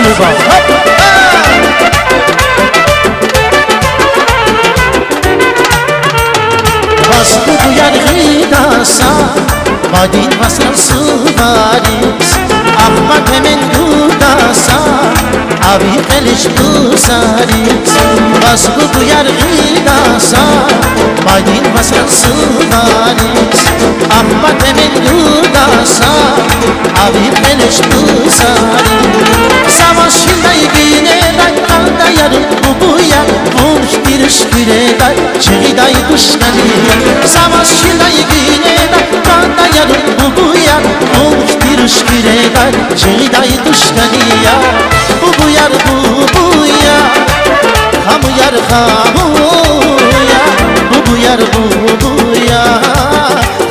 kurban. Vasfı duyar gıdasa Vadin vasran suvaris Ahmak hemen dudasa Abi keliş dusaris Vasfı duyar gıdasa Vadin vasran suvaris Ahmak hemen dudasa Abi keliş dusaris Savaş şilday güneday Kalda yarın bu yar Vuruş diriş güneday Çığday duşkani Savaş şilday güneday Kalda yarın bu yar Vuruş diriş güneday Çığday duşkani ya Bu yar Hamu yar hamu ya Bu yar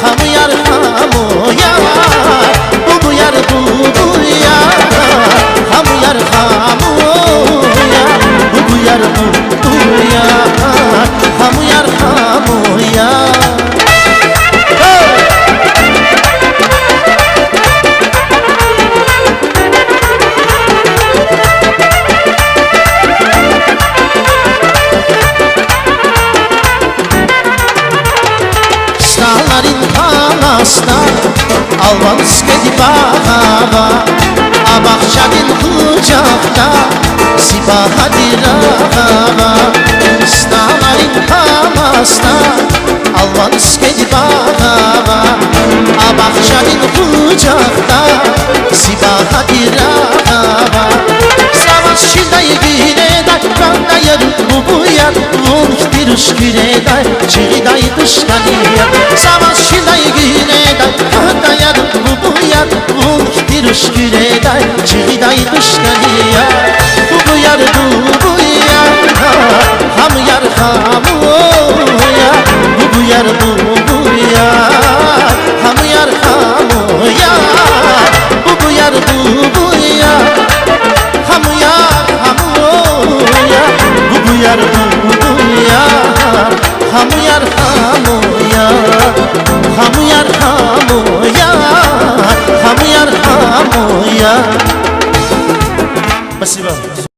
Hamu yar hamu ya Bu yar Hamu yar hamu ya Bu yar Hamu yar hamu ya Stağların kanasına Alvanız kedi bahava Abakşadın kucakta Sibaha dirava Stağların kanasına Alvanız kedi bahava Abakşadın kucakta Sibaha dirava Savaş şilday güneday Kanda yarın bu yar Vuruş diriş güneday Çığday dışkani Savaş şilday güneday Kanda yarın bu yar Vuruş diriş güneday Çığday dışkani Bu yar Hamu yar hamu ya Bu yar Hamu yar hamu ya Bu yar Hamu yar hamu ya Bu yar Hamu yar hamu ya Hamu yar hamu ya Hamu yar hamu ya